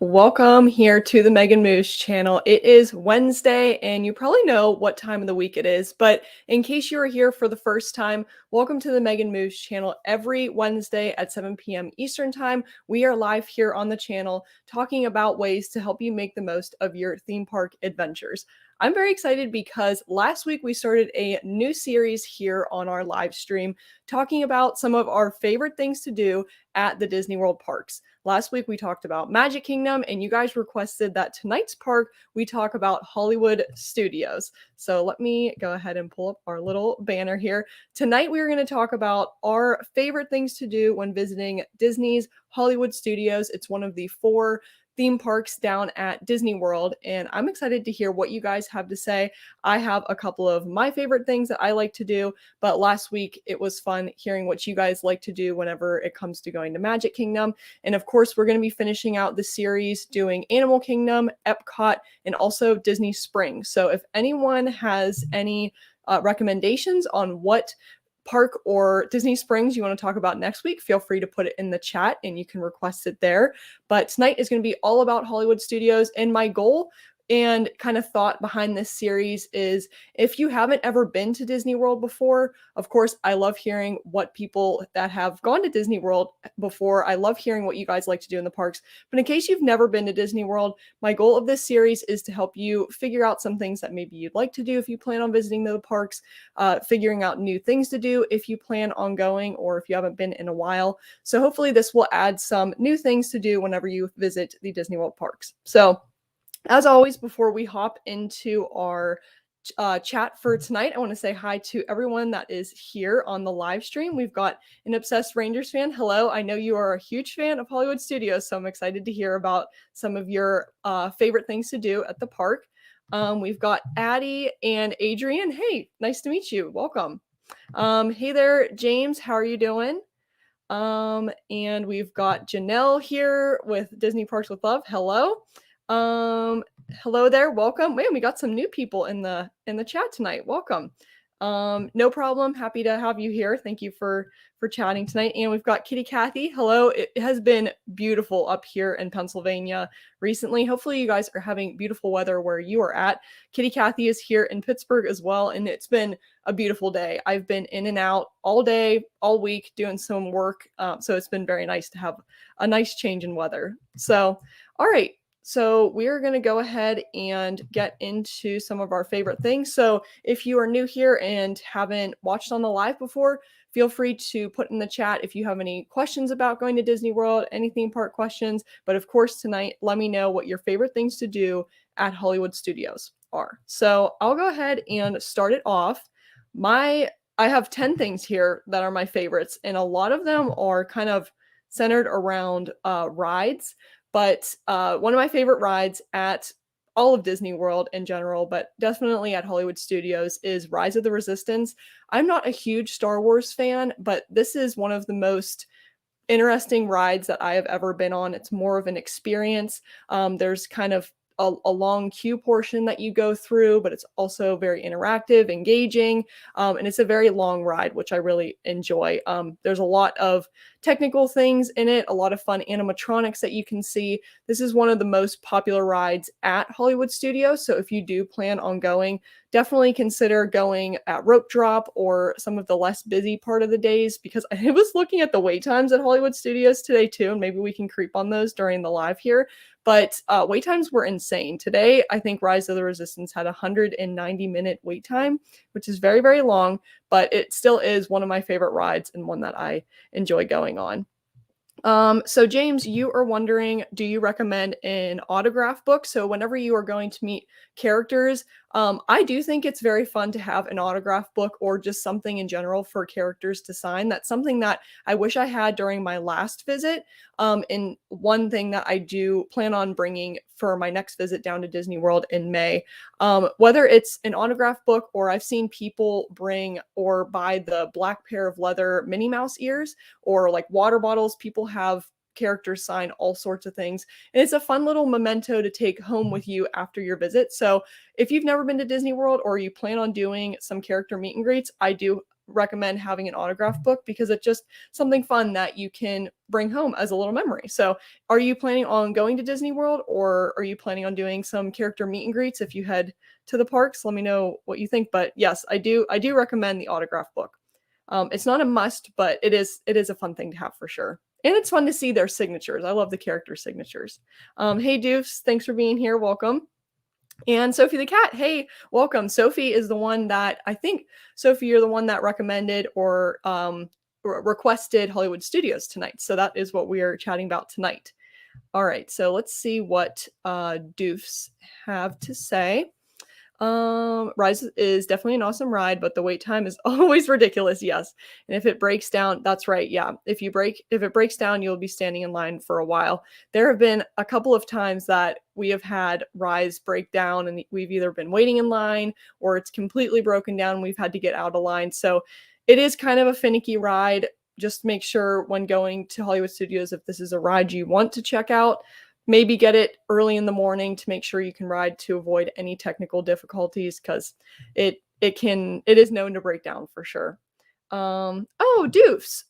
Welcome here to the Megan Moose channel. It is Wednesday, and you probably know what time of the week it is, but in case you are here for the first time, welcome to the Megan Moose channel. Every Wednesday at 7 p.m. Eastern Time, we are live here on the channel talking about ways to help you make the most of your theme park adventures. I'm very excited because last week we started a new series here on our live stream talking about some of our favorite things to do at the Disney World parks. Last week we talked about Magic Kingdom, and you guys requested that tonight's park we talk about Hollywood Studios. So let me go ahead and pull up our little banner here. Tonight we are going to talk about our favorite things to do when visiting Disney's Hollywood Studios. It's one of the 4 theme parks down at Disney World, and I'm excited to hear what you guys have to say. I have a couple of my favorite things that I like to do, but last week it was fun hearing what you guys like to do whenever it comes to going to Magic Kingdom. And of course, we're going to be finishing out the series doing Animal Kingdom, Epcot, and also Disney Springs. So if anyone has any recommendations on what park or Disney Springs you want to talk about next week, feel free to put it in the chat and you can request it there. But tonight is going to be all about Hollywood Studios, and my goal and kind of thought behind this series is if you haven't ever been to Disney World before, of course, I love hearing what people that have gone to Disney World before. I love hearing what you guys like to do in the parks. But in case you've never been to Disney World, my goal of this series is to help you figure out some things that maybe you'd like to do if you plan on visiting the parks, figuring out new things to do if you plan on going or if you haven't been in a while. So hopefully this will add some new things to do whenever you visit the Disney World parks. So as always, before we hop into our chat for tonight, I want to say hi to everyone that is here on the live stream. We've got an obsessed Rangers fan. Hello. I know you are a huge fan of Hollywood Studios, so I'm excited to hear about some of your favorite things to do at the park. We've got Addie and Adrian. Hey, nice to meet you. Welcome. Hey there, James. How are you doing? And we've got Janelle here with Disney Parks with Love. Hello. Hello there. Welcome. Man, we got some new people in the chat tonight. Welcome. No problem. Happy to have you here. Thank you for chatting tonight. And we've got Kitty Kathy. Hello. It has been beautiful up here in Pennsylvania recently. Hopefully you guys are having beautiful weather where you are at. Kitty Kathy is here in Pittsburgh as well, and it's been a beautiful day. I've been in and out all day, all week doing some work. So it's been very nice to have a nice change in weather. So, all right. So we're going to go ahead and get into some of our favorite things. So if you are new here and haven't watched on the live before, feel free to put in the chat if you have any questions about going to Disney World, any theme park questions. But of course, tonight, let me know what your favorite things to do at Hollywood Studios are. So I'll go ahead and start it off. I have 10 things here that are my favorites, and a lot of them are kind of centered around rides. But one of my favorite rides at all of Disney World in general, but definitely at Hollywood Studios, is Rise of the Resistance. I'm not a huge Star Wars fan, but this is one of the most interesting rides that I have ever been on. It's more of an experience. There's kind of a long queue portion that you go through, but it's also very interactive, engaging, and it's a very long ride, which I really enjoy. There's a lot of technical things in it, a lot of fun animatronics that you can see. This is one of the most popular rides at Hollywood Studios, so if you do plan on going, definitely consider going at rope drop or some of the less busy part of the days, because I was looking at the wait times at Hollywood Studios today too, and maybe we can creep on those during the live here. But wait times were insane. Today, I think Rise of the Resistance had a 190-minute wait time, which is very, very long, but it still is one of my favorite rides and one that I enjoy going on. So James, you are wondering, do you recommend an autograph book? So whenever you are going to meet characters, I do think it's very fun to have an autograph book or just something in general for characters to sign. That's something that I wish I had during my last visit. And one thing that I do plan on bringing for my next visit down to Disney World in May, whether it's an autograph book or I've seen people bring or buy the black pair of leather Minnie Mouse ears or like water bottles. People have characters sign all sorts of things, and it's a fun little memento to take home with you after your visit. So if you've never been to Disney World or you plan on doing some character meet and greets, I do recommend having an autograph book because it's just something fun that you can bring home as a little memory. So are you planning on going to Disney World, or are you planning on doing some character meet and greets if you head to the parks? Let me know what you think. But yes, I do recommend the autograph book. It's not a must, but it is a fun thing to have for sure. And it's fun to see their signatures. I love the character signatures. Hey Doofs, thanks for being here. Welcome. And Sophie the cat, hey, welcome. Sophie is the one that I think, Sophie, you're the one that recommended or requested Hollywood Studios tonight. So that is what we are chatting about tonight. All right, so let's see what Doofs have to say. Rise is definitely an awesome ride, but the wait time is always ridiculous. Yes. And if it breaks down, that's right. Yeah. If it breaks down, you'll be standing in line for a while. There have been a couple of times that we have had Rise break down and we've either been waiting in line or it's completely broken down. We've had to get out of line. So it is kind of a finicky ride. Just make sure when going to Hollywood Studios, if this is a ride you want to check out, maybe get it early in the morning to make sure you can ride to avoid any technical difficulties, because it is known to break down for sure. Oh, Doofs.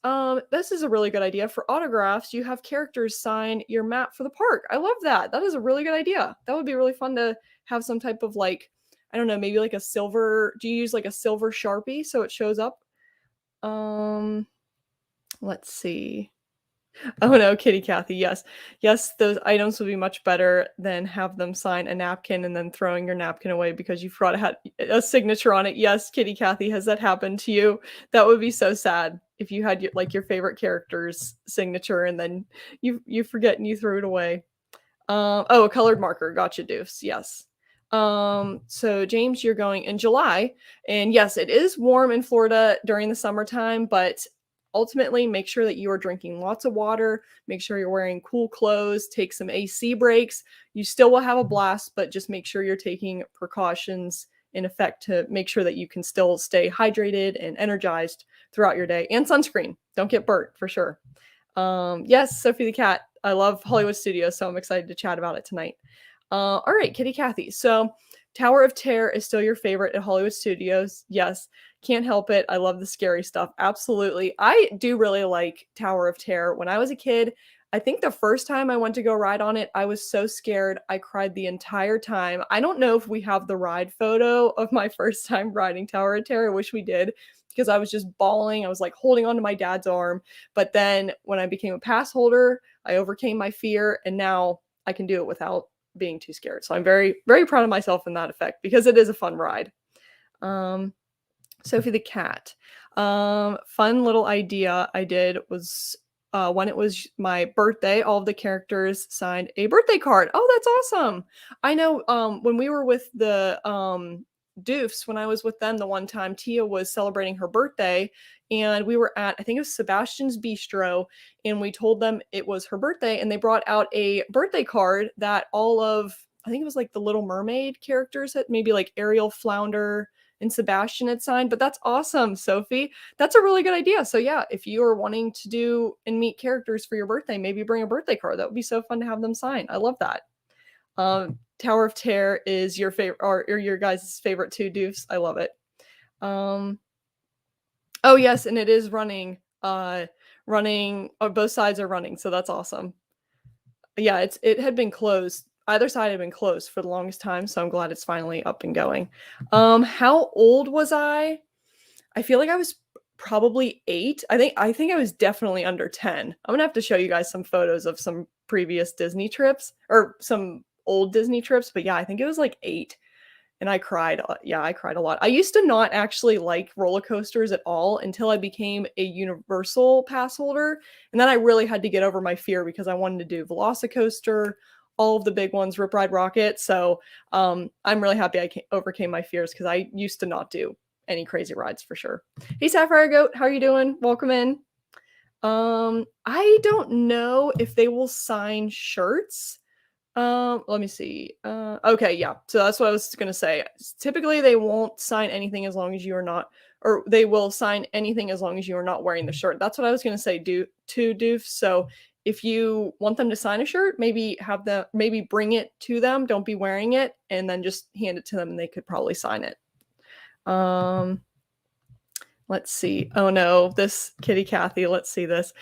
This is a really good idea. For autographs, you have characters sign your map for the park. I love that. That is a really good idea. That would be really fun to have some type of, like, I don't know, maybe like a silver, do you use like a silver Sharpie so it shows up? Let's see. Oh no, Kitty Kathy, yes. Yes, those items would be much better than have them sign a napkin and then throwing your napkin away because you forgot it had a signature on it. Yes, Kitty Kathy, has that happened to you? That would be so sad if you had your favorite character's signature and then you forget and you threw it away. Oh, a colored marker. Gotcha, Doofs. Yes. So James, you're going in July, and yes, it is warm in Florida during the summertime, but ultimately make sure that you are drinking lots of water, make sure you're wearing cool clothes, take some AC breaks. You still will have a blast, but just make sure you're taking precautions in effect to make sure that you can still stay hydrated and energized throughout your day, and sunscreen. Don't get burnt for sure. Yes, Sophie the cat. I love Hollywood Studios, so I'm excited to chat about it tonight. All right, Kitty Kathy. So Tower of Terror is still your favorite at Hollywood Studios. Yes, can't help it. I love the scary stuff. Absolutely. I do really like Tower of Terror. When I was a kid, I think the first time I went to go ride on it, I was so scared. I cried the entire time. I don't know if we have the ride photo of my first time riding Tower of Terror. I wish we did, because I was just bawling. I was like holding onto my dad's arm. But then when I became a pass holder, I overcame my fear, and now I can do it without being too scared. So I'm very, very proud of myself in that effect because it is a fun ride. Sophie the cat. Fun little idea I did was when it was my birthday, all of the characters signed a birthday card. Oh, that's awesome. I know when we were with the Doofs, when I was with them the one time, Tia was celebrating her birthday, and we were at, I think it was Sebastian's Bistro, and we told them it was her birthday, and they brought out a birthday card that all of, I think it was like the Little Mermaid characters had, maybe like Ariel, Flounder, and Sebastian had signed. But that's awesome, Sophie. That's a really good idea. So yeah, if you are wanting to do and meet characters for your birthday, maybe bring a birthday card. That would be so fun to have them sign. I love that. Tower of Terror is your favorite, or your guys' favorite too, Doofs. I love it. Oh yes, and it is running. Both sides are running, so that's awesome. Yeah, it had been closed. Either side had been closed for the longest time, so I'm glad it's finally up and going. How old was I? I feel like I was probably 8. I think I was definitely under 10. I'm gonna have to show you guys some photos of some previous Disney trips, or some old Disney trips, but yeah, I think it was like 8. And I cried. Yeah, I cried a lot. I used to not actually like roller coasters at all until I became a Universal pass holder. And then I really had to get over my fear because I wanted to do Velocicoaster, all of the big ones, Rip Ride Rocket. So I'm really happy I overcame my fears because I used to not do any crazy rides for sure. Hey, Sapphire Goat, how are you doing? Welcome in. I don't know if they will sign shirts. Let me see. Okay, yeah. So that's what I was gonna say. Typically, they won't sign anything as long as you are not, or they will sign anything as long as you are not wearing the shirt. That's what I was gonna say. Doof. So if you want them to sign a shirt, maybe bring it to them. Don't be wearing it, and then just hand it to them, and they could probably sign it. Let's see. Oh no, this Kitty Cathy. Let's see this.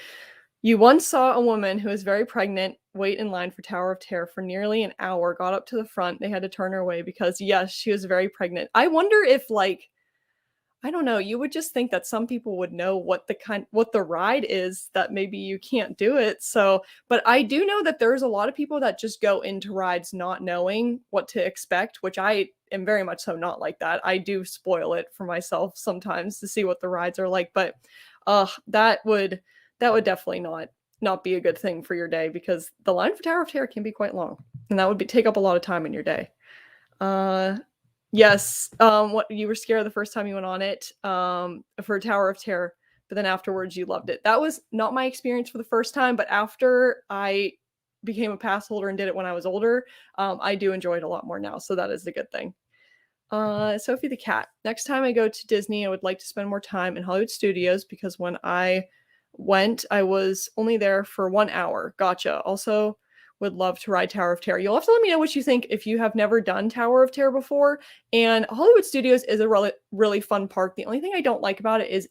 You once saw a woman who was very pregnant wait in line for Tower of Terror for nearly an hour, got up to the front. They had to turn her away because, yes, she was very pregnant. I wonder if, like, I don't know, you would just think that some people would know what the ride is, that maybe you can't do it. So, but I do know that there's a lot of people that just go into rides not knowing what to expect, which I am very much so not like that. I do spoil it for myself sometimes to see what the rides are like, but that would definitely not be a good thing for your day, because the line for Tower of Terror can be quite long, and that would take up a lot of time in your day. Uh Yes, what you were scared the first time you went on it, for Tower of Terror, but then afterwards you loved it. That was not my experience for the first time, but after I became a pass holder and did it when I was older, I do enjoy it a lot more now, so that is a good thing. Sophie the cat. Next time I go to Disney, I would like to spend more time in Hollywood Studios because when I went, I was only there for 1 hour. Gotcha. Also, would love to ride Tower of Terror. You'll have to let me know what you think if you have never done Tower of Terror before. And Hollywood Studios is a really, really fun park. The only thing I don't like about it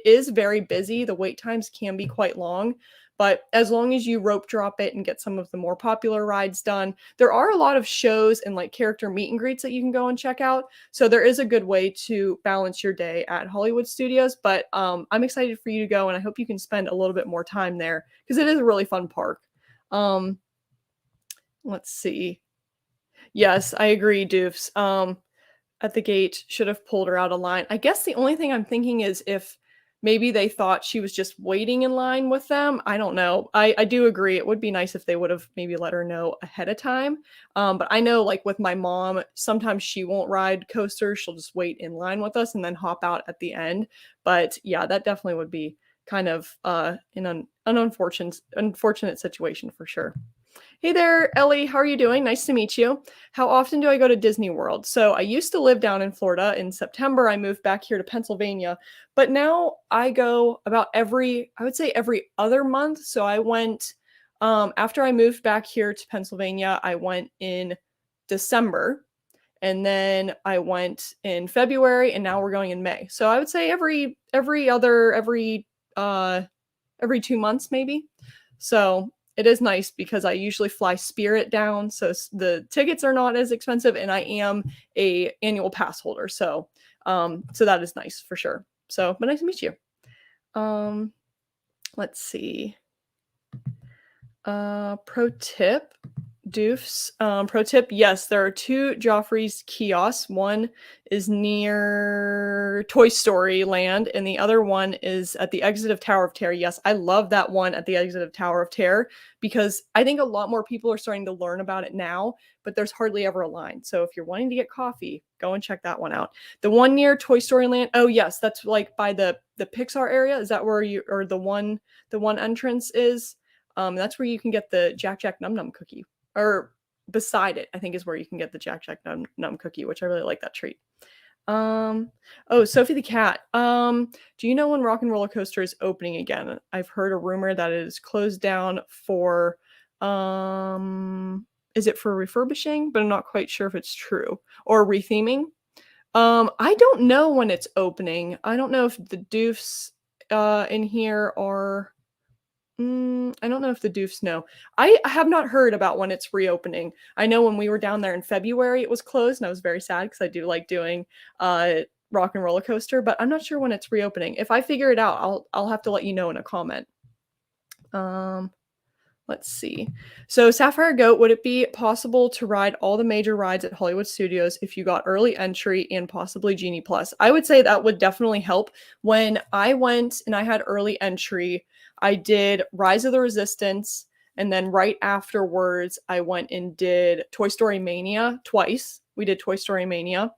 is very busy. The wait times can be quite long. But as long as you rope drop it and get some of the more popular rides done, there are a lot of shows and like character meet and greets that you can go and check out. So there is a good way to balance your day at Hollywood Studios. But I'm excited for you to go, and I hope you can spend a little bit more time there because it is a really fun park. Um, let's see. Yes, I agree, Doofs. At the gate, should have pulled her out of line. I guess the only thing I'm thinking is if maybe they thought she was just waiting in line with them. I don't know. I do agree. It would be nice if they would have maybe let her know ahead of time. But I know, like with my mom, sometimes she won't ride coasters. She'll just wait in line with us and then hop out at the end. But yeah, that definitely would be kind of an unfortunate situation for sure. Hey there, Ellie. How are you doing? Nice to meet you. How often do I go to Disney World? So I used to live down in Florida. In September, I moved back here to Pennsylvania, but now I go about I would say every other month. So I went, after I moved back here to Pennsylvania, I went in December, and then I went in February, and now we're going in May. So I would say every 2 months maybe. So it is nice because I usually fly Spirit down, so the tickets are not as expensive, and I am a annual pass holder, so that is nice for sure. So, but nice to meet you. Let's see. Pro tip, Doofs. Pro tip, yes, there are 2 Joffrey's kiosks. One is near Toy Story Land, and the other one is at the exit of Tower of Terror. Yes, I love that one at the exit of Tower of Terror because I think a lot more people are starting to learn about it now, but there's hardly ever a line. So if you're wanting to get coffee, go and check that one out. The one near Toy Story Land, oh yes, that's like by the Pixar area. Is that where the one entrance is? That's where you can get the Jack Jack Num Num cookie. Or beside it, I think, is where you can get the Jack Jack Num Num cookie, which I really like that treat. Oh, Sophie the cat. Do you know when Rock and Roller Coaster is opening again? I've heard a rumor that it is closed down for, is it for refurbishing? But I'm not quite sure if it's true. Or retheming. I don't know when it's opening. I don't know if the Doofs in here are... I don't know if the Doofs know. I have not heard about when it's reopening. I know when we were down there in February, it was closed, and I was very sad because I do like doing Rock and Roller Coaster, but I'm not sure when it's reopening. If I figure it out, I'll have to let you know in a comment. Let's see. So Sapphire Goat, would it be possible to ride all the major rides at Hollywood Studios if you got early entry and possibly Genie Plus? I would say that would definitely help. When I went and I had early entry, I did Rise of the Resistance, and then right afterwards, I went and did Toy Story Mania twice. We did Toy Story Mania.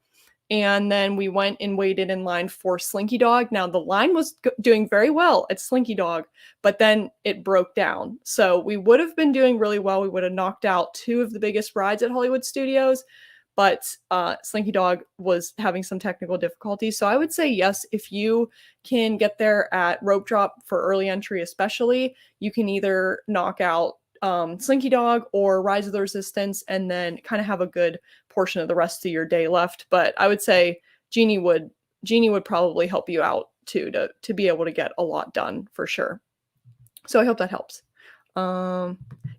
And then we went and waited in line for Slinky Dog. Now, the line was doing very well at Slinky Dog, but then it broke down. So we would have been doing really well. We would have knocked out 2 of the biggest rides at Hollywood Studios, but Slinky Dog was having some technical difficulties. So I would say yes, if you can get there at rope drop for early entry especially, you can either knock out Slinky Dog or Rise of the Resistance and then kind of have a good portion of the rest of your day left. But I would say Genie would probably help you out too, to be able to get a lot done for sure. So I hope that helps.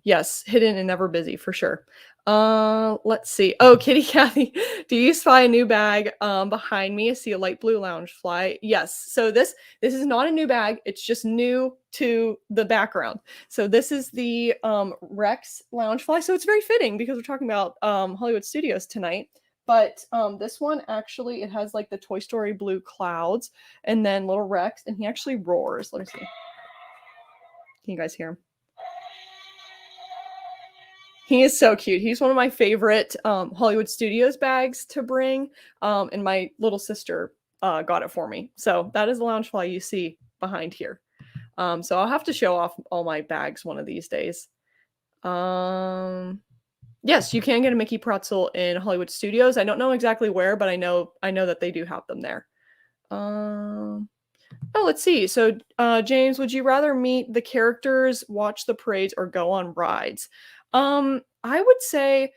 Yes, hidden and never busy for sure. Let's see. Oh, Kitty Kathy, do you spy a new bag behind me? I see a light blue loungefly. Yes. So this is not a new bag. It's just new to the background. So this is the Rex loungefly. So it's very fitting because we're talking about Hollywood Studios tonight. But this one actually, it has like the Toy Story blue clouds and then little Rex, and he actually roars. Let me see. Can you guys hear him? He is so cute. He's one of my favorite Hollywood Studios bags to bring. And my little sister got it for me. So that is the loungefly you see behind here. So I'll have to show off all my bags one of these days. Yes, you can get a Mickey pretzel in Hollywood Studios. I don't know exactly where, but I know that they do have them there. Oh, let's see. So, James, would you rather meet the characters, watch the parades, or go on rides? I would say,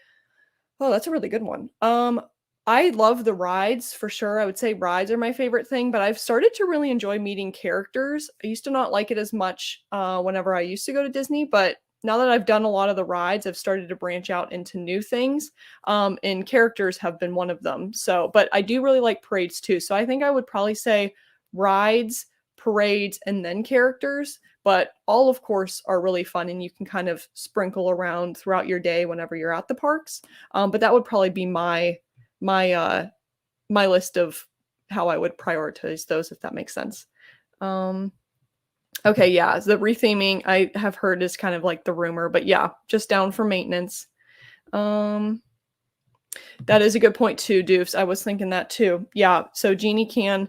oh, that's a really good one. I love the rides for sure. I would say rides are my favorite thing, but I've started to really enjoy meeting characters. I used to not like it as much whenever I used to go to Disney, but now that I've done a lot of the rides, I've started to branch out into new things, and characters have been one of them. So, but I do really like parades too. So I think I would probably say rides, parades, and then characters. But all, of course, are really fun, and you can kind of sprinkle around throughout your day whenever you're at the parks. But that would probably be my list of how I would prioritize those, if that makes sense. Okay, yeah, the retheming I have heard is kind of like the rumor, but yeah, just down for maintenance. That is a good point too, Doofs. I was thinking that too. Yeah, so Genie can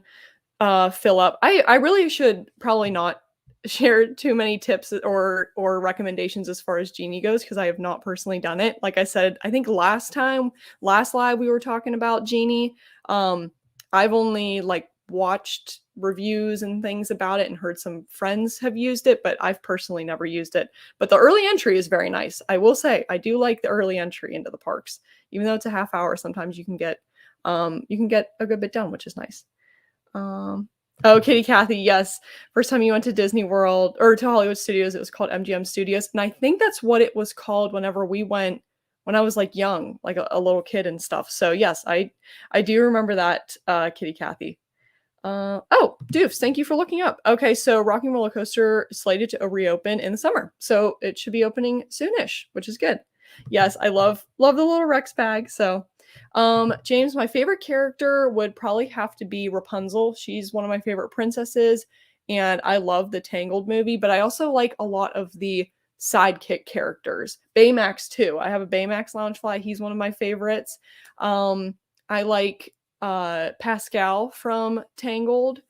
fill up. I really should probably not share too many tips or recommendations as far as Genie goes, because I have not personally done it. Like I said, I think last live we were talking about Genie. I've only like watched reviews and things about it and heard some friends have used it, but I've personally never used it. But the early entry is very nice. I will say I do like the early entry into the parks. Even though it's a half hour, sometimes you can get a good bit done, which is nice. Oh, Kitty Kathy, yes. First time you went to Disney World or to Hollywood Studios, it was called MGM Studios. And I think that's what it was called whenever we went when I was like young, like a little kid and stuff. So yes, I do remember that, Kitty Kathy. Oh, Doofs, thank you for looking up. Okay, so Rocking Roller Coaster is slated to reopen in the summer. So it should be opening soonish, which is good. Yes, I love the little Rex bag. So James, my favorite character would probably have to be Rapunzel. She's one of my favorite princesses, and I love the Tangled movie, but I also like a lot of the sidekick characters. Baymax too. I have a Baymax Loungefly. He's one of my favorites. I like Pascal from Tangled.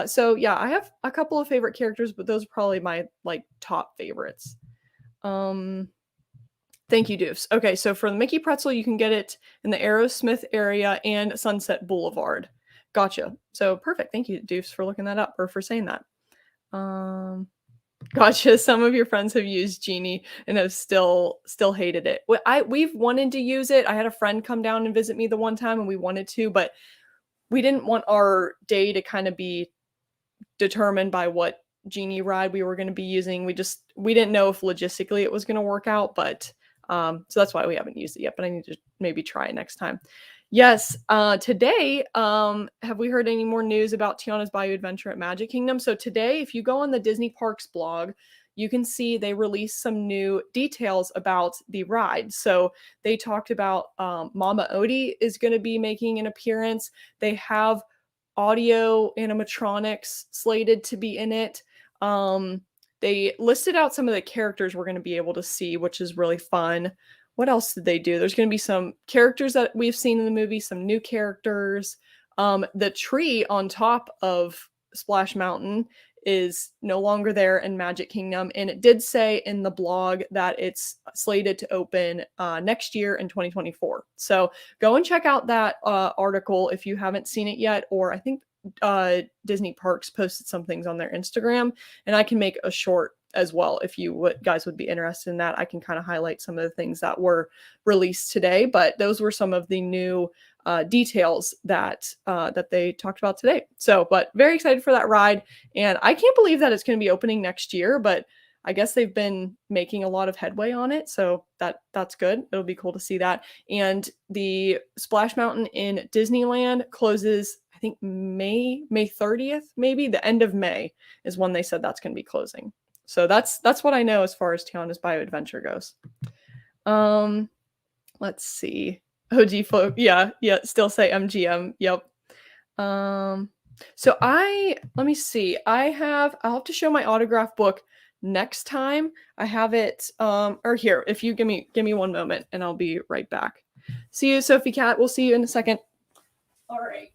So yeah, I have a couple of favorite characters, but those are probably my like top favorites. Thank you, Doofs. Okay, so for the Mickey pretzel, you can get it in the Aerosmith area and Sunset Boulevard. Gotcha. So perfect. Thank you, Doofs, for looking that up or for saying that. Gotcha. Some of your friends have used Genie and have still hated it. We've wanted to use it. I had a friend come down and visit me the one time, and we wanted to, but we didn't want our day to kind of be determined by what Genie ride we were going to be using. We didn't know if logistically it was going to work out, but so that's why we haven't used it yet, but I need to maybe try it next time. Yes, today, have we heard any more news about Tiana's Bayou Adventure at Magic Kingdom? So today, if you go on the Disney Parks blog, you can see they released some new details about the ride. So they talked about Mama Odie is going to be making an appearance. They have audio animatronics slated to be in it. They listed out some of the characters we're going to be able to see, which is really fun. What else did they do? There's going to be some characters that we've seen in the movie, some new characters. The tree on top of Splash Mountain is no longer there in Magic Kingdom. And it did say in the blog that it's slated to open next year in 2024. So go and check out that article if you haven't seen it yet, or I think Disney Parks posted some things on their Instagram, and I can make a short as well. If you guys would be interested in that, I can kind of highlight some of the things that were released today, but those were some of the new details that they talked about today. So, but very excited for that ride, and I can't believe that it's going to be opening next year, but I guess they've been making a lot of headway on it, so that's good. It'll be cool to see that. And the Splash Mountain in Disneyland closes, I think May 30th, maybe the end of May is when they said that's going to be closing. So that's what I know as far as Tiana's Bio Adventure goes. Let's see. OG folk, yeah, still say MGM. Yep. So let me see. I'll have to show my autograph book next time. I have it or here, if you give me one moment and I'll be right back. See you, Sophie Cat. We'll see you in a second. All right.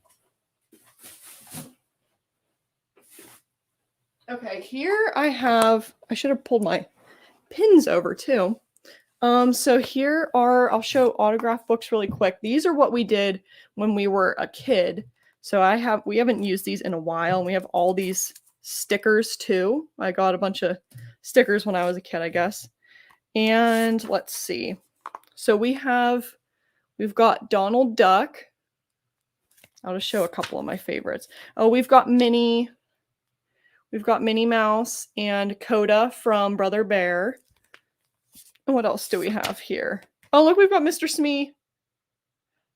Okay, here I should have pulled my pins over too. So here I'll show autograph books really quick. These are what we did when we were a kid. So we haven't used these in a while, and we have all these stickers too. I got a bunch of stickers when I was a kid, I guess. And let's see. So we've got Donald Duck. I'll just show a couple of my favorites. Oh, we've got Minnie. We've got Minnie Mouse and Coda from Brother Bear. And what else do we have here? Oh, look, we've got Mr. Smee.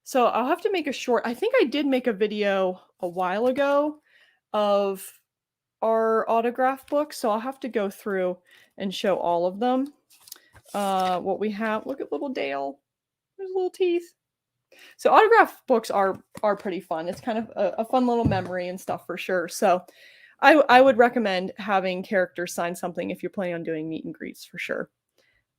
So I'll have to make a short. I think I did make a video a while ago of our autograph book, so I'll have to go through and show all of them. What we have. Look at little Dale. There's little teeth. So autograph books are pretty fun. It's kind of a fun little memory and stuff for sure. So I would recommend having characters sign something if you're planning on doing meet and greets for sure.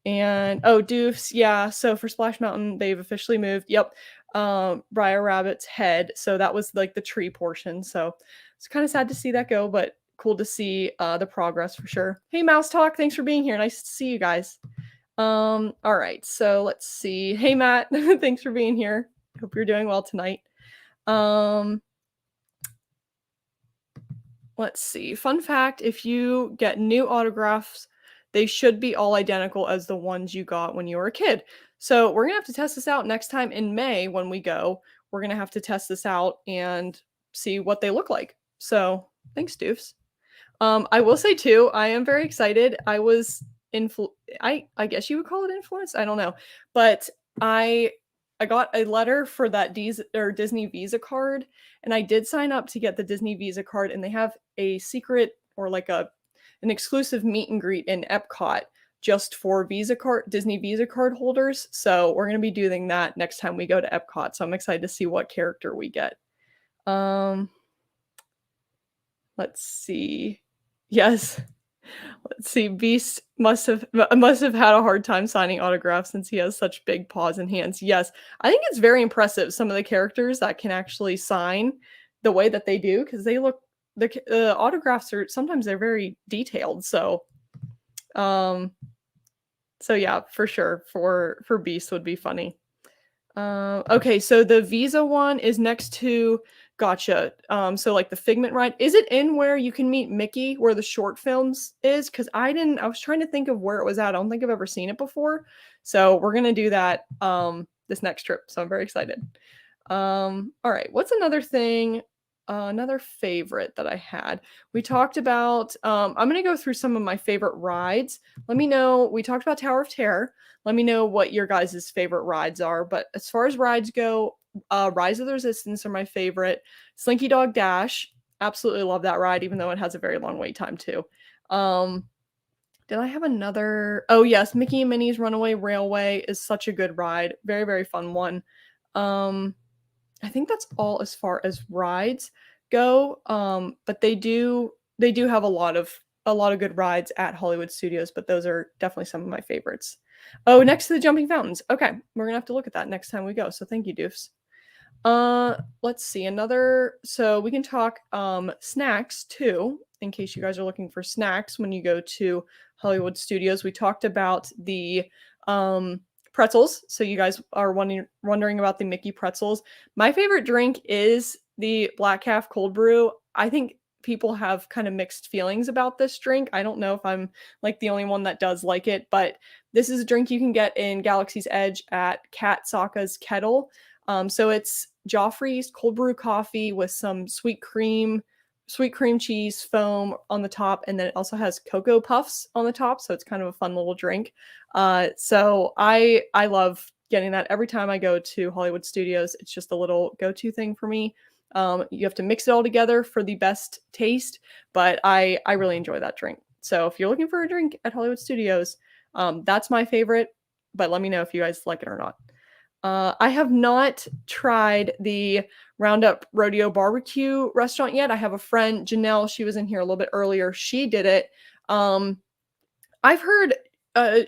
And Doofs, yeah. So for Splash Mountain, they've officially moved. Yep. Briar Rabbit's head. So that was like the tree portion. So it's kind of sad to see that go, but cool to see the progress for sure. Hey, Mouse Talk, thanks for being here. Nice to see you guys. All right, so let's see. Hey, Matt, thanks for being here. Hope you're doing well tonight. Let's see. Fun fact, if you get new autographs, they should be all identical as the ones you got when you were a kid. So we're going to have to test this out next time in May when we go. We're going to have to test this out and see what they look like. So thanks, Doofs. I will say too, I am very excited. I was I guess you would call it influenced. I don't know. But I got a letter for that Disney Visa card, and I did sign up to get the Disney Visa card, and they have a secret or like an exclusive meet and greet in Epcot just for Disney Visa card holders. So we're going to be doing that next time we go to Epcot. So I'm excited to see what character we get. Let's see. Yes. Let's see. Beast must have had a hard time signing autographs since he has such big paws and hands. Yes. I think it's very impressive, some of the characters that can actually sign the way that they do, because they look, the autographs are sometimes they're very detailed. So yeah, for sure, for Beast would be funny. Okay, so the Visa one is next to Gotcha. So like the Figment ride, is it in where you can meet Mickey, where the short films is? Because I was trying to think of where it was at. I don't think I've ever seen it before. So we're gonna do that this next trip. So I'm very excited. All right, what's another thing? Another favorite that I had. We talked about, I'm going to go through some of my favorite rides. Let me know. We talked about Tower of Terror. Let me know what your guys' favorite rides are. But as far as rides go, Rise of the Resistance are my favorite. Slinky Dog Dash. Absolutely love that ride, even though it has a very long wait time too. Did I have another? Oh yes, Mickey and Minnie's Runaway Railway is such a good ride. Very, very fun one. I think that's all as far as rides go. But they do have a lot of good rides at Hollywood Studios, but those are definitely some of my favorites. Oh, next to the Jumping Fountains. Okay, we're gonna have to look at that next time we go. So thank you, Doofs. Let's see so we can talk snacks too, in case you guys are looking for snacks when you go to Hollywood Studios. We talked about the pretzels. So you guys are wondering about the Mickey pretzels. My favorite drink is the Black Calf Cold Brew. I think people have kind of mixed feelings about this drink. I don't know if I'm like the only one that does like it, but this is a drink you can get in Galaxy's Edge at Kat Saka's Kettle. So it's Joffrey's cold brew coffee with some sweet cream cheese foam on the top, and then it also has Cocoa Puffs on the top, so it's kind of a fun little drink. So I love getting that every time I go to Hollywood Studios. It's just a little go-to thing for me. You have to mix it all together for the best taste, but I really enjoy that drink. So if you're looking for a drink at Hollywood Studios, that's my favorite, but let me know if you guys like it or not. I have not tried the Roundup Rodeo Barbecue restaurant yet. I have a friend, Janelle, she was in here a little bit earlier. She did it. I've heard,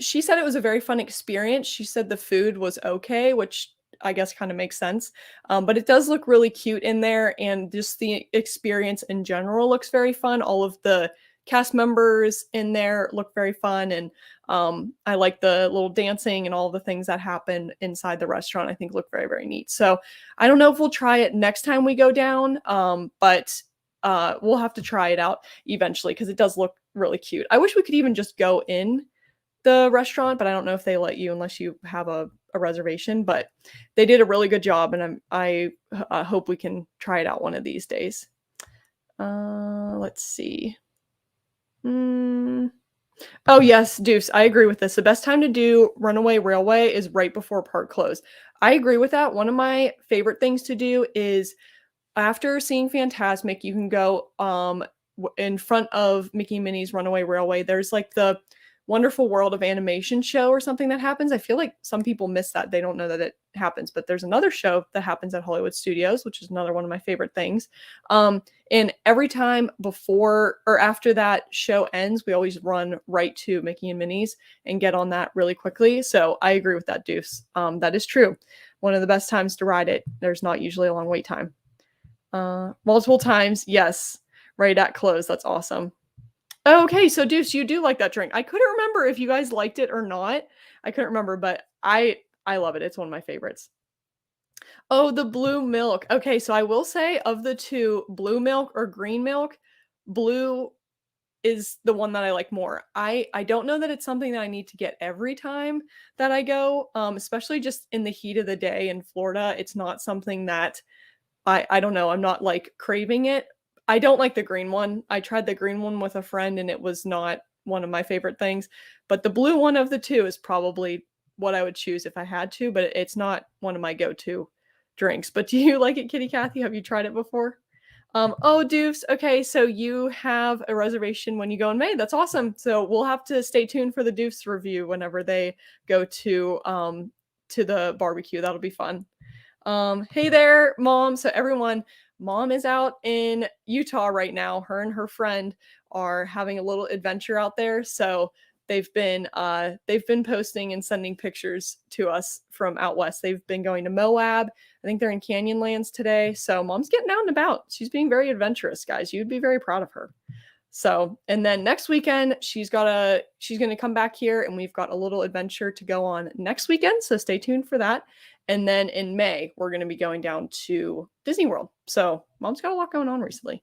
she said it was a very fun experience. She said the food was okay, which I guess kind of makes sense. But it does look really cute in there, and just the experience in general looks very fun. All of the cast members in there look very fun, and I like the little dancing and all the things that happen inside the restaurant. I think look very, very neat. So I don't know if we'll try it next time we go down, but we'll have to try it out eventually because it does look really cute. I wish we could even just go in the restaurant, but I don't know if they let you unless you have a reservation. But they did a really good job, and I hope we can try it out one of these days. Let's see. Oh yes, Deuce, I agree with this. The best time to do Runaway Railway is right before park close. I agree with that. One of my favorite things to do is after seeing Fantasmic, you can go in front of Mickey and Minnie's Runaway Railway. There's like the Wonderful World of Animation show or something that happens. I feel like some people miss that. They don't know that it happens, but there's another show that happens at Hollywood Studios, which is another one of my favorite things. And every time before or after that show ends, we always run right to Mickey and Minnie's and get on that really quickly. So I agree with that, Deuce. That is true. One of the best times to ride it. There's not usually a long wait time. Multiple times, yes, right at close. That's awesome. Okay, so Deuce, you do like that drink. I couldn't remember if you guys liked it or not. I couldn't remember, but I love it. It's one of my favorites. Oh, the blue milk. Okay, so I will say of the two, blue milk or green milk, blue is the one that I like more. I don't know that it's something that I need to get every time that I go, especially just in the heat of the day in Florida. It's not something that I don't know. I'm not like craving it. I don't like the green one. I tried the green one with a friend and it was not one of my favorite things. But the blue one of the two is probably what I would choose if I had to, but it's not one of my go-to drinks. But do you like it, Kitty Cathy? Have you tried it before? Oh, Deuce. Okay, so you have a reservation when you go in May. That's awesome. So we'll have to stay tuned for the Deuce review whenever they go to the barbecue. That'll be fun. Hey there, Mom. So everyone, Mom is out in Utah right now. Her and her friend are having a little adventure out there. So they've been posting and sending pictures to us from out west. They've been going to Moab. I think they're in Canyonlands today. So Mom's getting out and about. She's being very adventurous, guys. You'd be very proud of her. So, and then next weekend, she's going to come back here and we've got a little adventure to go on next weekend. So stay tuned for that. And then in May, we're going to be going down to Disney World. So Mom's got a lot going on recently.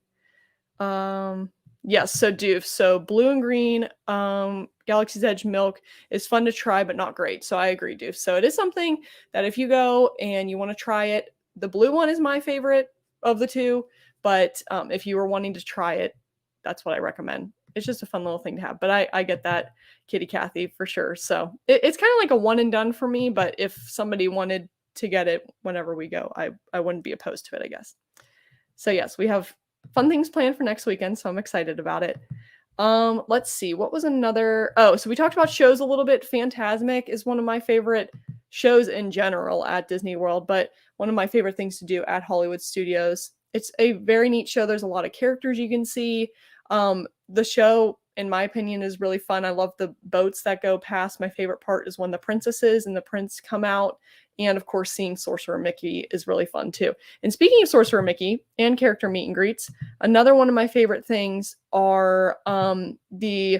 Yes, so Doof. So blue and green Galaxy's Edge milk is fun to try, but not great. So I agree, Doof. So it is something that if you go and you want to try it, the blue one is my favorite of the two. But if you were wanting to try it, that's what I recommend. It's just a fun little thing to have. But I get that, Kitty Cathy, for sure. So it's kind of like a one and done for me. But if somebody wanted to get it whenever we go, I wouldn't be opposed to it, I guess. So yes, we have fun things planned for next weekend. So I'm excited about it. Let's see. What was another? Oh, so we talked about shows a little bit. Fantasmic is one of my favorite shows in general at Disney World, but one of my favorite things to do at Hollywood Studios. It's a very neat show. There's a lot of characters you can see. The show, in my opinion, is really fun. I love the boats that go past. My favorite part is when the princesses and the prince come out. And of course, seeing Sorcerer Mickey is really fun too. And speaking of Sorcerer Mickey and character meet and greets, another one of my favorite things are the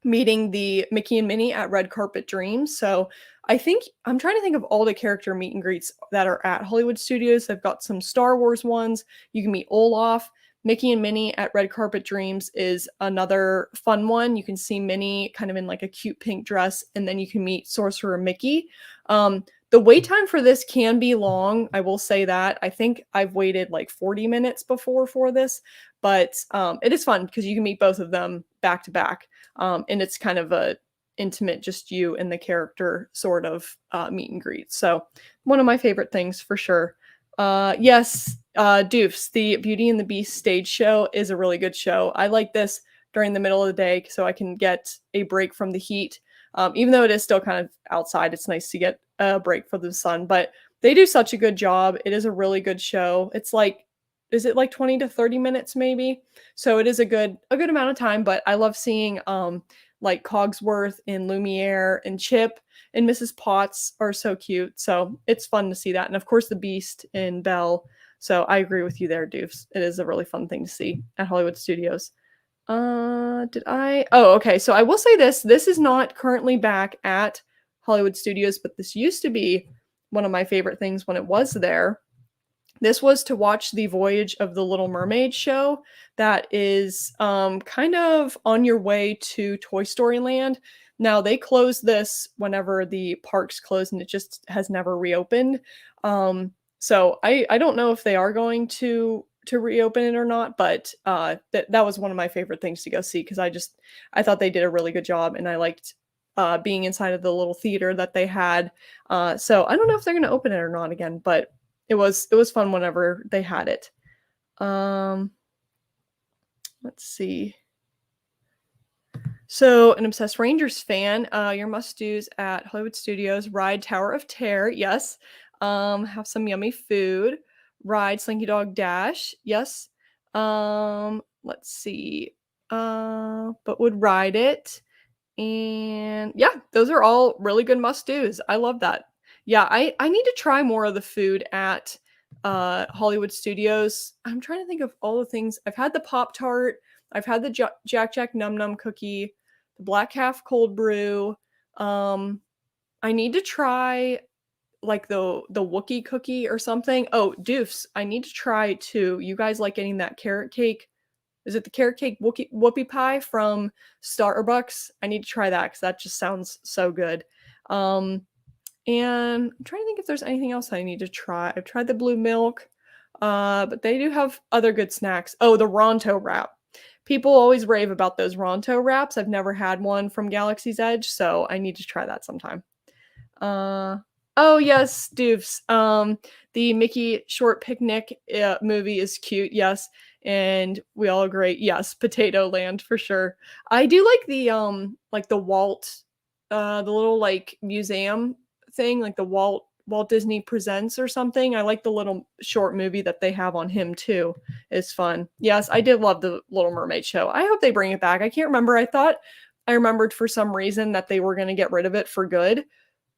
meeting the Mickey and Minnie at Red Carpet Dreams. So I'm trying to think of all the character meet and greets that are at Hollywood Studios. They've got some Star Wars ones. You can meet Olaf. Mickey and Minnie at Red Carpet Dreams is another fun one. You can see Minnie kind of in like a cute pink dress, and then you can meet Sorcerer Mickey. The wait time for this can be long. I will say that. I think I've waited like 40 minutes before for this, but it is fun because you can meet both of them back to back. And it's kind of a intimate, just you and the character sort of meet and greet. So one of my favorite things for sure. Yes, Doofs, the Beauty and the Beast stage show is a really good show. I like this during the middle of the day so I can get a break from the heat. Even though it is still kind of outside, it's nice to get a break from the sun, but they do such a good job. It is a really good show. It's like, is it like 20 to 30 minutes maybe? So it is a good amount of time, but I love seeing like Cogsworth and Lumiere and Chip and Mrs. Potts are so cute. So it's fun to see that. And of course the Beast and Belle. So I agree with you there, Doofs. It is a really fun thing to see at Hollywood Studios. Oh, okay. So I will say this is not currently back at Hollywood Studios, but this used to be one of my favorite things when it was there. This was to watch the Voyage of the Little Mermaid show that is kind of on your way to Toy Story Land. Now, they closed this whenever the parks closed, and it just has never reopened. So I don't know if they are going to reopen it or not, but that was one of my favorite things to go see because I thought they did a really good job, and I liked being inside of the little theater that they had. So I don't know if they're going to open it or not again, but it was fun whenever they had it. Let's see. So, an Obsessed Rangers fan, your must-dos at Hollywood Studios: ride Tower of Terror, yes. Have some yummy food. Ride Slinky Dog Dash, yes. Let's see. But would ride it. And yeah, those are all really good must-dos. I love that. Yeah, I need to try more of the food at Hollywood Studios. I'm trying to think of all the things. I've had the Pop-Tart. I've had the Jack Jack Num Num cookie, the Black Calf cold brew. I need to try like the Wookiee cookie or something. Oh, Doofs, I need to try too. You guys like getting that carrot cake? Is it the carrot cake whoopie pie from Starbucks? I need to try that because that just sounds so good. And I'm trying to think if there's anything else I need to try. I've tried the blue milk, but they do have other good snacks. Oh, the Ronto wrap. People always rave about those Ronto wraps. I've never had one from Galaxy's Edge, so I need to try that sometime. Oh yes, Doofs. The Mickey Short Picnic movie is cute, yes, and we all agree, yes, Potato Land for sure. I do like the Walt, the little like museum thing, like the Walt Disney Presents or something. I like the little short movie that they have on him too. It's fun. Yes, I did love the Little Mermaid show. I hope they bring it back. I can't remember. I thought I remembered for some reason that they were going to get rid of it for good,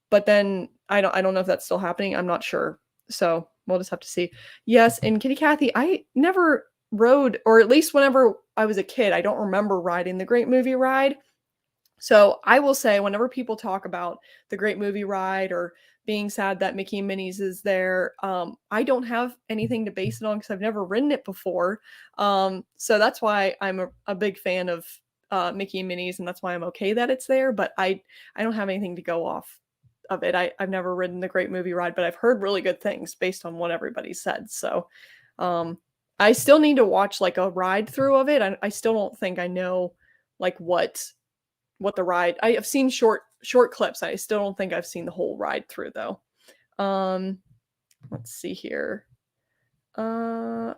but then I don't know if that's still happening. I'm not sure. So we'll just have to see. Yes, and Kitty Cathy, I never rode, or at least whenever I was a kid, I don't remember riding the Great Movie Ride. So I will say, whenever people talk about the Great Movie Ride or being sad that Mickey and Minnie's is there, I don't have anything to base it on because I've never ridden it before. So that's why I'm a big fan of Mickey and Minnie's, and that's why I'm okay that it's there. But I don't have anything to go off of it. I've never ridden the Great Movie Ride, but I've heard really good things based on what everybody said. So I still need to watch like a ride through of it. I still don't think I know like what the ride. I have seen short clips. I still don't think I've seen the whole ride through though. Let's see here. Okay,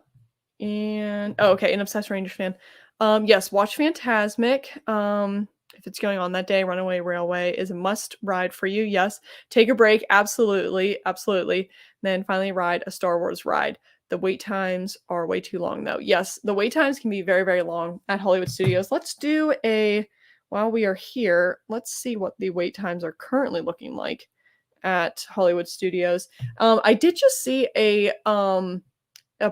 an Obsessed Rangers fan. Yes, watch Fantasmic. If it's going on that day, Runaway Railway is a must ride for you. Yes. Take a break. Absolutely. Then finally ride a Star Wars ride. The wait times are way too long though. Yes, the wait times can be very, very long at Hollywood Studios. Let's do while we are here, let's see what the wait times are currently looking like at Hollywood Studios. I did just see a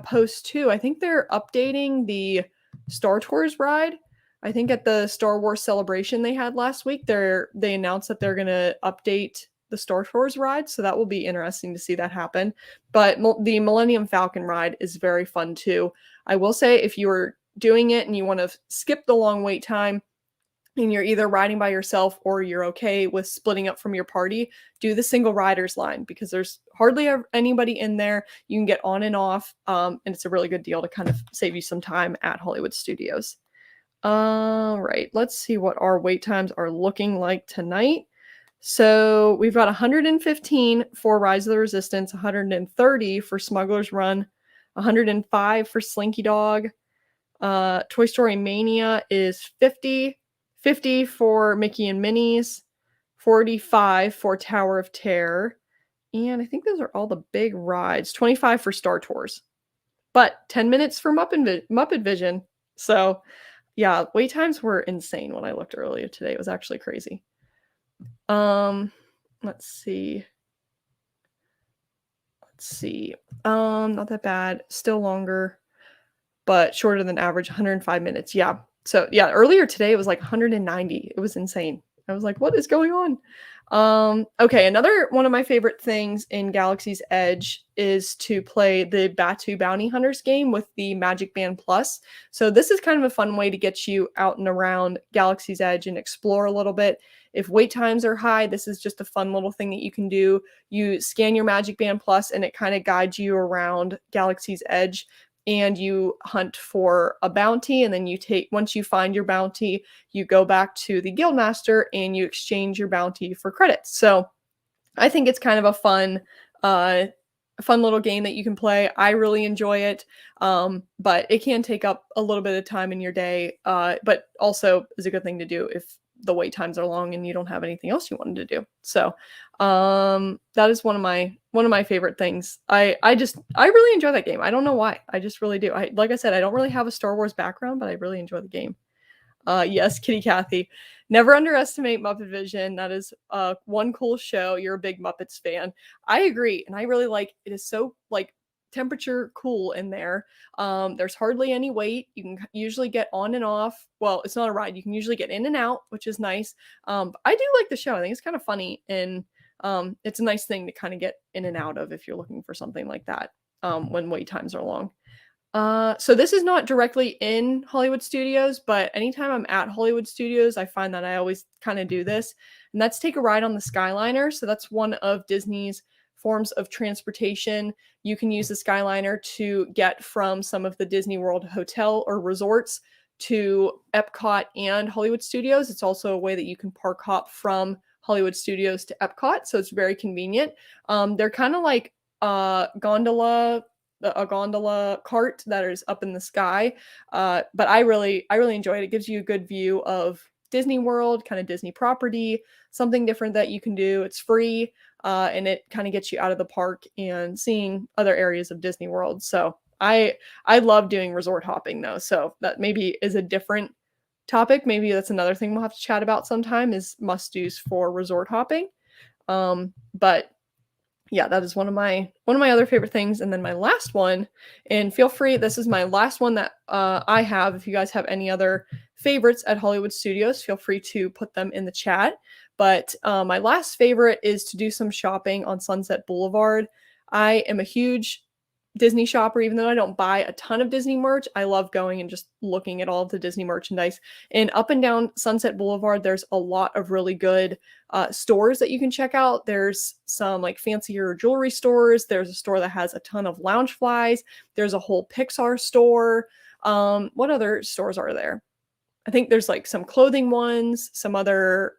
post too. I think they're updating the Star Tours ride. I think at the Star Wars celebration they had last week, they announced that they're going to update the Star Tours ride, so that will be interesting to see that happen. But the Millennium Falcon ride is very fun too. I will say if you are doing it and you want to skip the long wait time, and you're either riding by yourself or you're okay with splitting up from your party, do the single riders line because there's hardly anybody in there. You can get on and off, and it's a really good deal to kind of save you some time at Hollywood Studios. All right, let's see what our wait times are looking like tonight. So we've got 115 for Rise of the Resistance, 130 for Smuggler's Run, 105 for Slinky Dog. Toy Story Mania is 50. 50 for Mickey and Minnie's, 45 for Tower of Terror, and I think those are all the big rides. 25 for Star Tours, but 10 minutes for Muppet Vision. So, yeah, wait times were insane when I looked earlier today. It was actually crazy. Let's see. Not that bad. Still longer, but shorter than average. 105 minutes. Yeah. So yeah, earlier today it was like 190. It was insane. I was like, what is going on? Okay, another one of my favorite things in Galaxy's Edge is to play the Batuu Bounty Hunters game with the Magic Band Plus. So this is kind of a fun way to get you out and around Galaxy's Edge and explore a little bit. If wait times are high, this is just a fun little thing that you can do. You scan your Magic Band Plus and it kind of guides you around Galaxy's Edge. And you hunt for a bounty, and then once you find your bounty, you go back to the Guildmaster and you exchange your bounty for credits. So I think it's kind of a fun little game that you can play. I really enjoy it, but it can take up a little bit of time in your day, but also is a good thing to do if the wait times are long and you don't have anything else you wanted to do. So that is one of my favorite things. I really enjoy that game. I don't know why. I just really do. Like I said, I don't really have a Star Wars background, but I really enjoy the game. Yes, Kitty Cathy. Never underestimate Muppet Vision. That is one cool show. You're a big Muppets fan. I agree, and I really like it. Is so like temperature cool in there. There's hardly any wait. You can usually get on and off. Well, it's not a ride. You can usually get in and out, which is nice. But I do like the show. I think it's kind of funny, and it's a nice thing to kind of get in and out of if you're looking for something like that when wait times are long. So this is not directly in Hollywood Studios, but anytime I'm at Hollywood Studios, I find that I always kind of do this, and that's take a ride on the Skyliner. So that's one of Disney's forms of transportation. You can use the Skyliner to get from some of the Disney World hotel or resorts to Epcot and Hollywood Studios. It's also a way that you can park hop from Hollywood Studios to Epcot, so it's very convenient. They're kind of like a gondola cart that is up in the sky, but I really enjoy it. It gives you a good view of Disney World, kind of Disney property, something different that you can do. It's free, and it kind of gets you out of the park and seeing other areas of Disney World. So I love doing resort hopping though, so that maybe is a different topic. Maybe that's another thing we'll have to chat about sometime, is must-dos for resort hopping. But yeah, that is one of my other favorite things. And then my last one, and feel free, this is my last one that I have. If you guys have any other favorites at Hollywood Studios, feel free to put them in the chat. But my last favorite is to do some shopping on Sunset Boulevard. I am a huge Disney shopper, even though I don't buy a ton of Disney merch. I love going and just looking at all of the Disney merchandise. And up and down Sunset Boulevard, there's a lot of really good stores that you can check out. There's some like fancier jewelry stores. There's a store that has a ton of Loungeflies. There's a whole Pixar store. What other stores are there? I think there's like some clothing ones, some other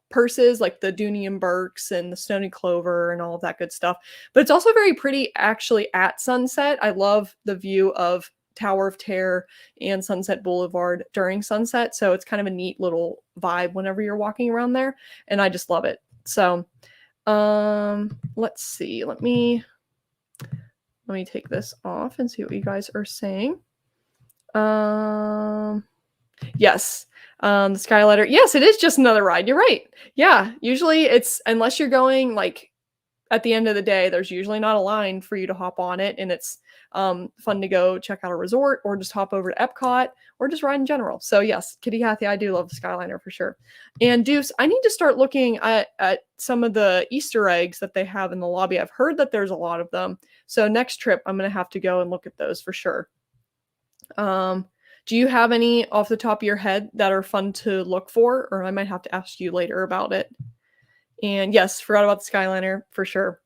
purses like the Dooney and Burks and the Stony Clover and all of that good stuff. But it's also very pretty actually at sunset. I love the view of Tower of Terror and Sunset Boulevard during sunset. So it's kind of a neat little vibe whenever you're walking around there. And I just love it. So let's see. Let me take this off and see what you guys are saying. Yes. The Skyliner. Yes, it is just another ride. You're right. Yeah. Usually it's, unless you're going like at the end of the day, there's usually not a line for you to hop on it. And it's fun to go check out a resort or just hop over to Epcot or just ride in general. So yes, Kitty Cathy, I do love the Skyliner for sure. And Deuce, I need to start looking at some of the Easter eggs that they have in the lobby. I've heard that there's a lot of them. So next trip, I'm going to have to go and look at those for sure. Um, do you have any off the top of your head that are fun to look for? Or I might have to ask you later about it. And yes, forgot about the Skyliner for sure.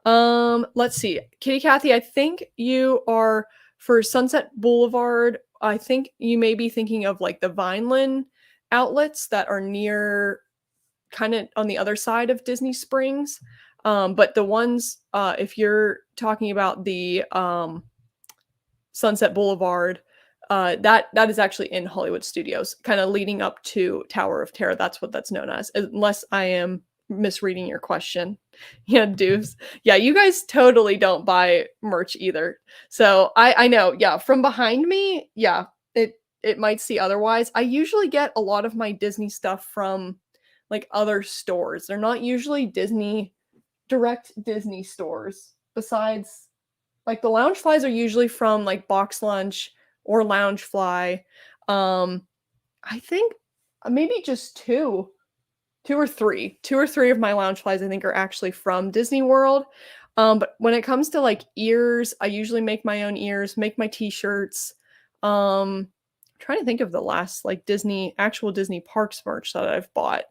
Let's see. Kitty Cathy, I think you are for Sunset Boulevard. I think you may be thinking of like the Vineland outlets that are near kind of on the other side of Disney Springs. But the ones, if you're talking about the Sunset Boulevard, that is actually in Hollywood Studios, kind of leading up to Tower of Terror. That's what that's known as, unless I am misreading your question. Yeah, Deuce. Yeah, you guys totally don't buy merch either. So I know, yeah, from behind me, yeah, it might see otherwise. I usually get a lot of my Disney stuff from like other stores. They're not usually direct Disney stores. Besides, like the Loungeflies are usually from like Box Lunch or Loungefly. I think maybe just two or three of my Loungeflies I think are actually from Disney World. But when it comes to like ears, I usually make my own ears, make my t-shirts. I'm trying to think of the last like actual Disney parks merch that I've bought.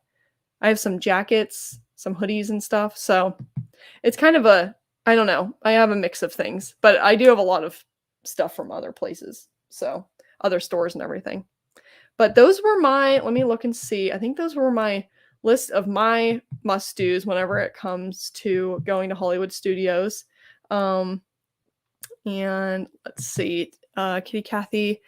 I have some jackets, some hoodies and stuff. So it's kind of I don't know. I have a mix of things, but I do have a lot of stuff from other places. So other stores and everything. But those were let me look and see. I think those were my list of my must-dos whenever it comes to going to Hollywood Studios. And let's see. Kitty Cathy,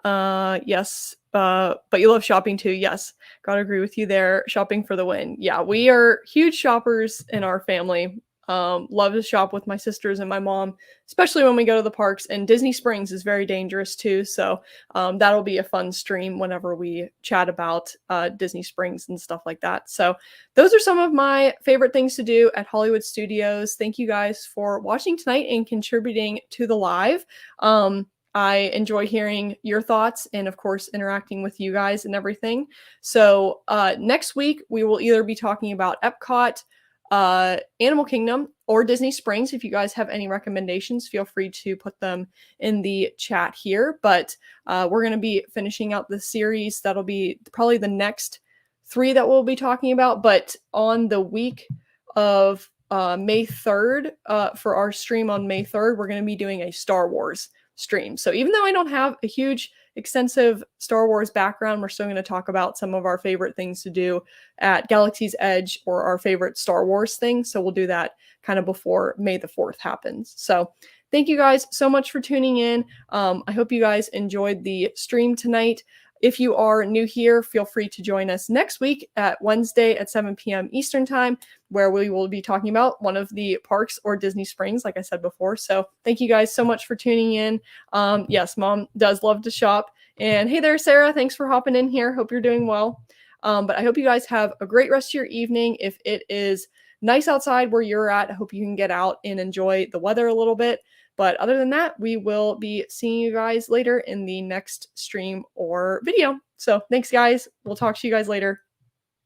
yes. But you love shopping too. Yes. Gotta agree with you there. Shopping for the win. Yeah, we are huge shoppers in our family. Love to shop with my sisters and my mom, especially when we go to the parks. And Disney Springs is very dangerous too. So that'll be a fun stream whenever we chat about Disney Springs and stuff like that. So those are some of my favorite things to do at Hollywood Studios. Thank you guys for watching tonight and contributing to the live. I enjoy hearing your thoughts and, of course, interacting with you guys and everything. So next week, we will either be talking about Epcot, Animal Kingdom, or Disney Springs. If you guys have any recommendations, feel free to put them in the chat here. But we're going to be finishing out the series. That'll be probably the next 3 that we'll be talking about. But on the week of May 3rd, for our stream on May 3rd, we're going to be doing a Star Wars stream. So even though I don't have a huge extensive Star Wars background, we're still going to talk about some of our favorite things to do at Galaxy's Edge or our favorite Star Wars things. So we'll do that kind of before May the 4th happens. So thank you guys so much for tuning in. I hope you guys enjoyed the stream tonight. If you are new here, feel free to join us next week at Wednesday at 7 p.m. Eastern Time, where we will be talking about one of the parks or Disney Springs, like I said before. So thank you guys so much for tuning in. Yes, Mom does love to shop. And hey there, Sarah. Thanks for hopping in here. Hope you're doing well. But I hope you guys have a great rest of your evening. If it is nice outside where you're at, I hope you can get out and enjoy the weather a little bit. But other than that, we will be seeing you guys later in the next stream or video. So thanks, guys. We'll talk to you guys later.